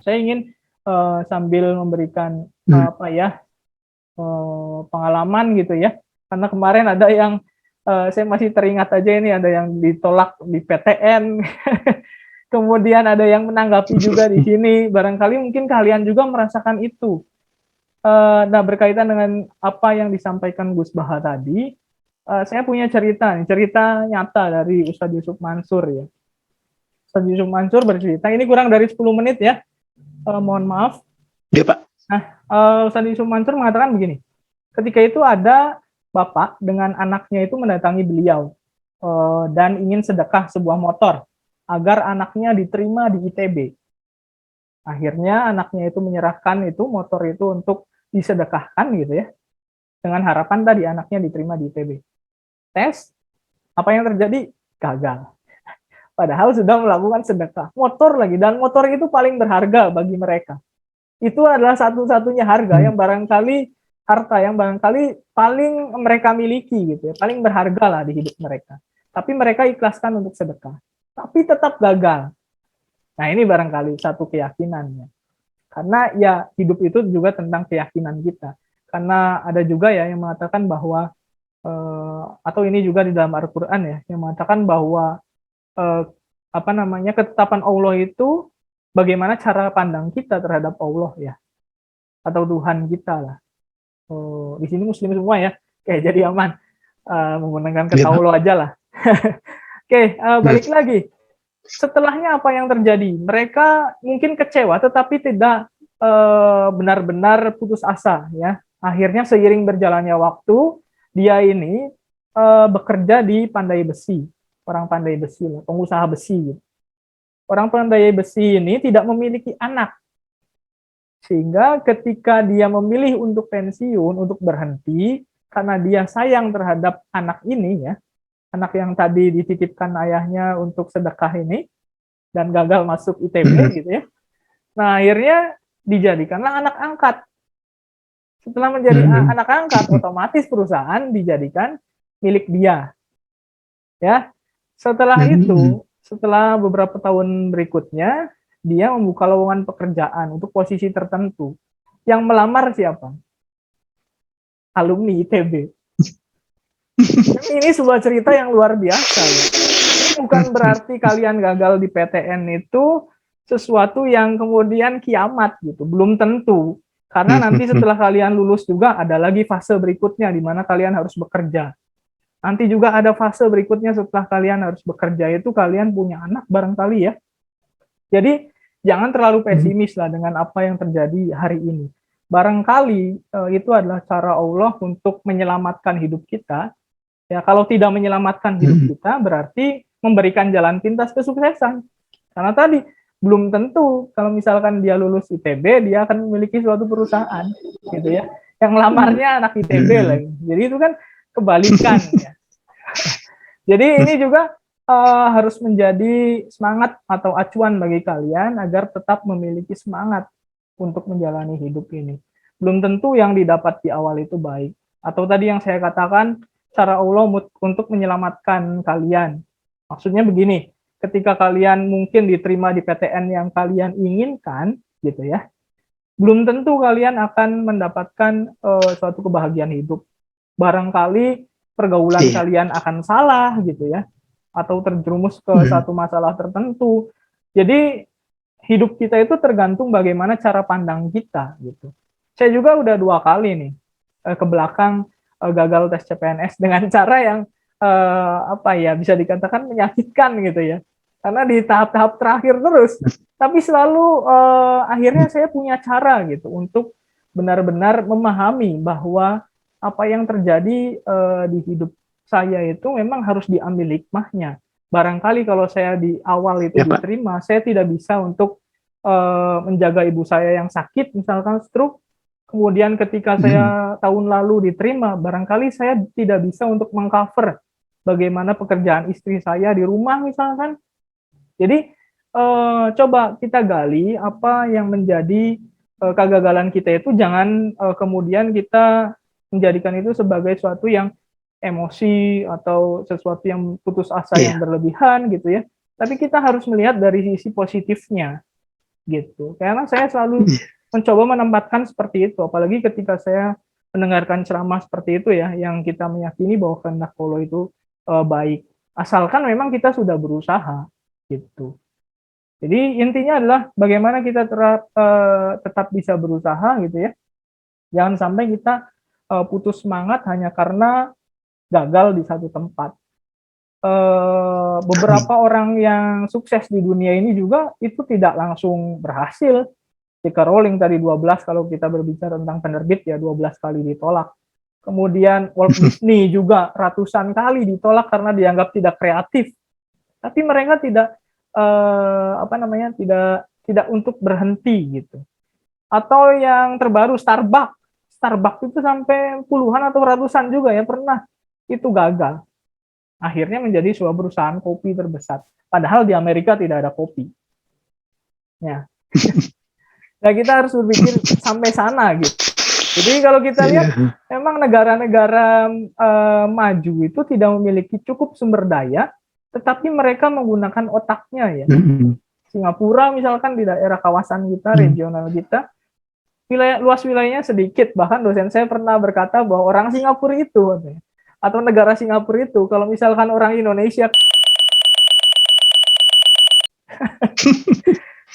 Saya ingin sambil memberikan pengalaman gitu ya. Karena kemarin ada yang saya masih teringat aja ini, ada yang ditolak di PTN. Kemudian ada yang menanggapi juga di sini. Barangkali mungkin kalian juga merasakan itu. Nah, berkaitan dengan apa yang disampaikan Gus Baha tadi, saya punya cerita nyata dari Ustadz Yusuf Mansur ya. Ustadz Yusuf Mansur bercerita, ini kurang dari 10 menit ya, mohon maaf. Iya Pak. Nah, Ustadz Yusuf Mansur mengatakan begini, ketika itu ada bapak dengan anaknya itu mendatangi beliau dan ingin sedekah sebuah motor agar anaknya diterima di ITB. Akhirnya anaknya itu menyerahkan itu motor itu untuk disedekahkan gitu ya, dengan harapan tadi anaknya diterima di ITB. Tes, apa yang terjadi? Gagal. Padahal sudah melakukan sedekah. Motor lagi, dan motor itu paling berharga bagi mereka. Itu adalah satu-satunya harga yang barangkali, harta yang barangkali paling mereka miliki gitu ya, paling berharga lah di hidup mereka. Tapi mereka ikhlaskan untuk sedekah. Tapi tetap gagal. Nah, ini barangkali satu keyakinannya. Karena ya hidup itu juga tentang keyakinan kita. Karena ada juga ya yang mengatakan bahwa atau ini juga di dalam Al-Qur'an ya, yang mengatakan bahwa ketetapan Allah itu bagaimana cara pandang kita terhadap Allah ya, atau Tuhan kita lah. Di sini Muslim semua ya, kayak jadi aman menggunakan kata Allah aja lah. Oke, balik lagi. Setelahnya apa yang terjadi? Mereka mungkin kecewa, tetapi tidak benar-benar putus asa ya. Akhirnya seiring berjalannya waktu, dia ini bekerja di pandai besi, orang pandai besi, pengusaha besi. Orang pandai besi ini tidak memiliki anak, sehingga ketika dia memilih untuk pensiun, untuk berhenti, karena dia sayang terhadap anak ini ya, anak yang tadi dititipkan ayahnya untuk sedekah ini, dan gagal masuk ITB gitu ya. Nah, akhirnya dijadikanlah anak angkat. Setelah menjadi anak angkat, otomatis perusahaan dijadikan milik dia. Ya. Setelah itu, setelah beberapa tahun berikutnya, dia membuka lowongan pekerjaan untuk posisi tertentu. Yang melamar siapa? Alumni ITB. Ini sebuah cerita yang luar biasa ya. Bukan berarti kalian gagal di PTN itu sesuatu yang kemudian kiamat gitu, belum tentu. Karena nanti setelah kalian lulus juga ada lagi fase berikutnya di mana kalian harus bekerja. Nanti juga ada fase berikutnya setelah kalian harus bekerja, itu kalian punya anak barangkali ya. Jadi jangan terlalu pesimis lah dengan apa yang terjadi hari ini. Barangkali itu adalah cara Allah untuk menyelamatkan hidup kita. Ya, kalau tidak menyelamatkan hidup kita, berarti memberikan jalan pintas kesuksesan. Karena tadi belum tentu kalau misalkan dia lulus ITB, dia akan memiliki suatu perusahaan, gitu ya. Yang lamarnya anak ITB lagi. Jadi itu kan kebalikan ya. Jadi ini juga harus menjadi semangat atau acuan bagi kalian agar tetap memiliki semangat untuk menjalani hidup ini. Belum tentu yang didapat di awal itu baik. Atau tadi yang saya katakan, cara Allah untuk menyelamatkan kalian. Maksudnya begini, ketika kalian mungkin diterima di PTN yang kalian inginkan, gitu ya, belum tentu kalian akan mendapatkan suatu kebahagiaan hidup. Barangkali pergaulan kalian akan salah, gitu ya, atau terjerumus ke satu masalah tertentu. Jadi hidup kita itu tergantung bagaimana cara pandang kita, gitu. Saya juga udah 2 kali nih ke belakang gagal tes CPNS dengan cara yang bisa dikatakan menyakitkan gitu ya, karena di tahap-tahap terakhir terus, tapi selalu akhirnya saya punya cara gitu untuk benar-benar memahami bahwa apa yang terjadi di hidup saya itu memang harus diambil hikmahnya. Barangkali kalau saya di awal itu diterima, saya tidak bisa untuk menjaga ibu saya yang sakit, misalkan stroke. Kemudian ketika saya tahun lalu diterima, barangkali saya tidak bisa untuk mengcover bagaimana pekerjaan istri saya di rumah misalkan. Jadi coba kita gali apa yang menjadi kegagalan kita itu, jangan kemudian kita menjadikan itu sebagai sesuatu yang emosi atau sesuatu yang putus asa yang berlebihan gitu ya. Tapi kita harus melihat dari sisi positifnya. gitu. Karena saya selalu mencoba menempatkan seperti itu, apalagi ketika saya mendengarkan ceramah seperti itu ya, yang kita meyakini bahwa kehendak Allah itu baik, asalkan memang kita sudah berusaha gitu. Jadi intinya adalah bagaimana kita tetap bisa berusaha gitu ya. Jangan sampai kita putus semangat hanya karena gagal di satu tempat. Beberapa orang yang sukses di dunia ini juga itu tidak langsung berhasil. J.K. Rowling tadi 12, kalau kita berbicara tentang penerbit ya 12 kali ditolak. Kemudian Walt Disney juga ratusan kali ditolak karena dianggap tidak kreatif. Tapi mereka tidak tidak untuk berhenti gitu. Atau yang terbaru Starbucks itu sampai puluhan atau ratusan juga ya pernah itu gagal. Akhirnya menjadi sebuah perusahaan kopi terbesar. Padahal di Amerika tidak ada kopi. Ya. Nah, kita harus berpikir sampai sana gitu. Jadi kalau kita lihat, memang negara-negara maju itu tidak memiliki cukup sumber daya, tetapi mereka menggunakan otaknya ya. Singapura misalkan di daerah kawasan kita, regional kita, luas wilayahnya sedikit. Bahkan dosen saya pernah berkata bahwa orang Singapura itu, atau negara Singapura itu, kalau misalkan orang Indonesia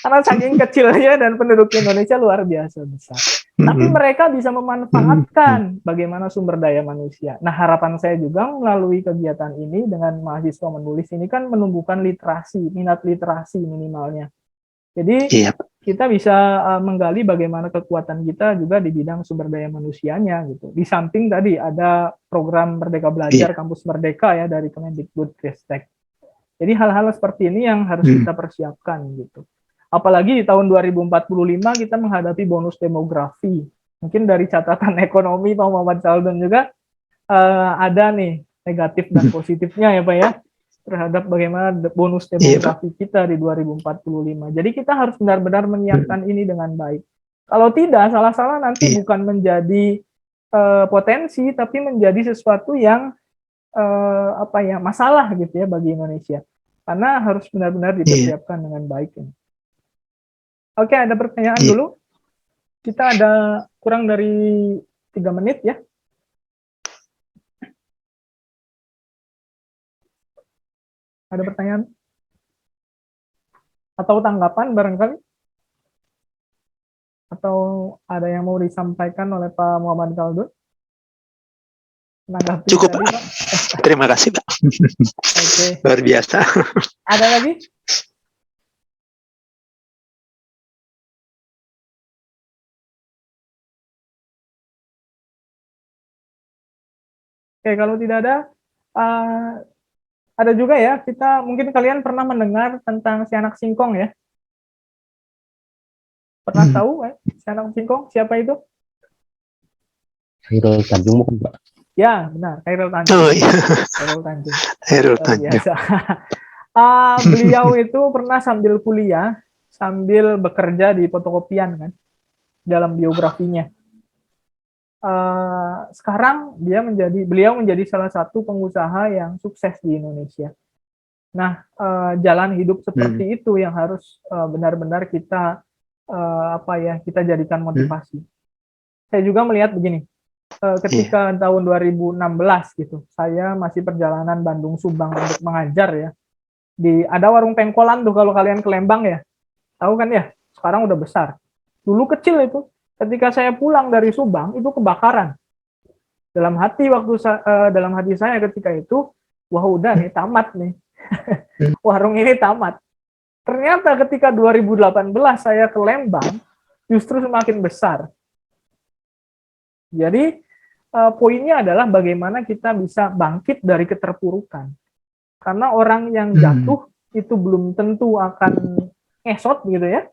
karena saking kecilnya dan penduduk Indonesia luar biasa besar. Tapi mereka bisa memanfaatkan bagaimana sumber daya manusia. Nah, harapan saya juga melalui kegiatan ini dengan mahasiswa menulis ini kan menumbuhkan literasi, minat literasi minimalnya. Jadi kita bisa menggali bagaimana kekuatan kita juga di bidang sumber daya manusianya gitu. Di samping tadi ada program Merdeka Belajar, Kampus Merdeka ya dari Kemendikbudristek. Jadi hal-hal seperti ini yang harus kita persiapkan gitu. Apalagi di tahun 2045 kita menghadapi bonus demografi. Mungkin dari catatan ekonomi Pak Muhammad Saldun juga ada nih negatif dan positifnya ya Pak ya, terhadap bagaimana bonus demografi kita di 2045. Jadi kita harus benar-benar menyiapkan ini dengan baik. Kalau tidak, salah-salah nanti bukan menjadi potensi, tapi menjadi sesuatu yang masalah gitu ya bagi Indonesia. Karena harus benar-benar dipersiapkan dengan baik. Oke, ada pertanyaan dulu. Kita ada kurang dari 3 menit ya. Ada pertanyaan? Atau tanggapan barangkali? Atau ada yang mau disampaikan oleh Pak Muhammad Saldun? Cukup, Pak. Terima kasih, Pak. Okay. Luar biasa. Ada lagi? Oke, kalau tidak ada juga ya, kita mungkin kalian pernah mendengar tentang si anak singkong ya? Pernah tahu si anak singkong? Siapa itu? Khairul Tanjung bukan, Pak? Ya, benar. Khairul Tanjung. Oh iya. Khairul Tanjung. Khairul Tanjung. Beliau itu pernah sambil kuliah, sambil bekerja di fotokopian kan, dalam biografinya. Sekarang beliau menjadi salah satu pengusaha yang sukses di Indonesia. Nah, jalan hidup seperti itu yang harus benar-benar kita kita jadikan motivasi. Saya juga melihat begini, ketika tahun 2016 gitu, saya masih perjalanan Bandung Subang untuk mengajar ya. Ada warung pengkolan tuh kalau kalian ke Lembang ya, tahu kan ya? Sekarang udah besar. Dulu kecil itu. Ketika saya pulang dari Subang itu kebakaran. Dalam hati saya ketika itu, wah udah nih tamat nih. Warung ini tamat. Ternyata ketika 2018 saya ke Lembang justru semakin besar. Jadi poinnya adalah bagaimana kita bisa bangkit dari keterpurukan. Karena orang yang jatuh itu belum tentu akan ngesot gitu ya,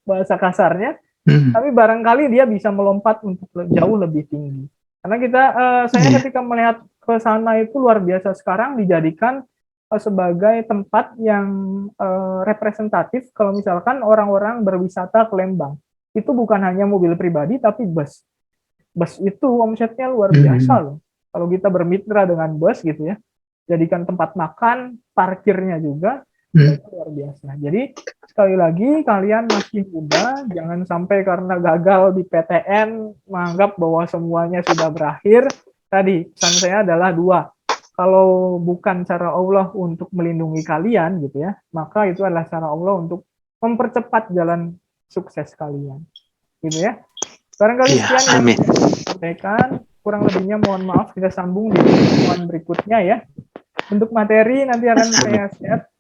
bahasa kasarnya. Tapi barangkali dia bisa melompat untuk jauh lebih tinggi. Karena saya ketika melihat ke sana itu luar biasa sekarang dijadikan sebagai tempat yang representatif kalau misalkan orang-orang berwisata ke Lembang. Itu bukan hanya mobil pribadi tapi bus. Bus itu omsetnya luar biasa loh. Kalau kita bermitra dengan bus gitu ya, jadikan tempat makan, parkirnya juga, Itu luar biasa. Jadi sekali lagi kalian masih muda, jangan sampai karena gagal di PTN menganggap bahwa semuanya sudah berakhir. Tadi pesan saya adalah 2. Kalau bukan cara Allah untuk melindungi kalian gitu ya, maka itu adalah cara Allah untuk mempercepat jalan sukses kalian. Gitu ya. Barangkali Iya, sekian yang amin. bisa saya sampaikan. Kurang lebihnya mohon maaf, kita sambung di pertemuan berikutnya ya. Untuk materi nanti akan saya share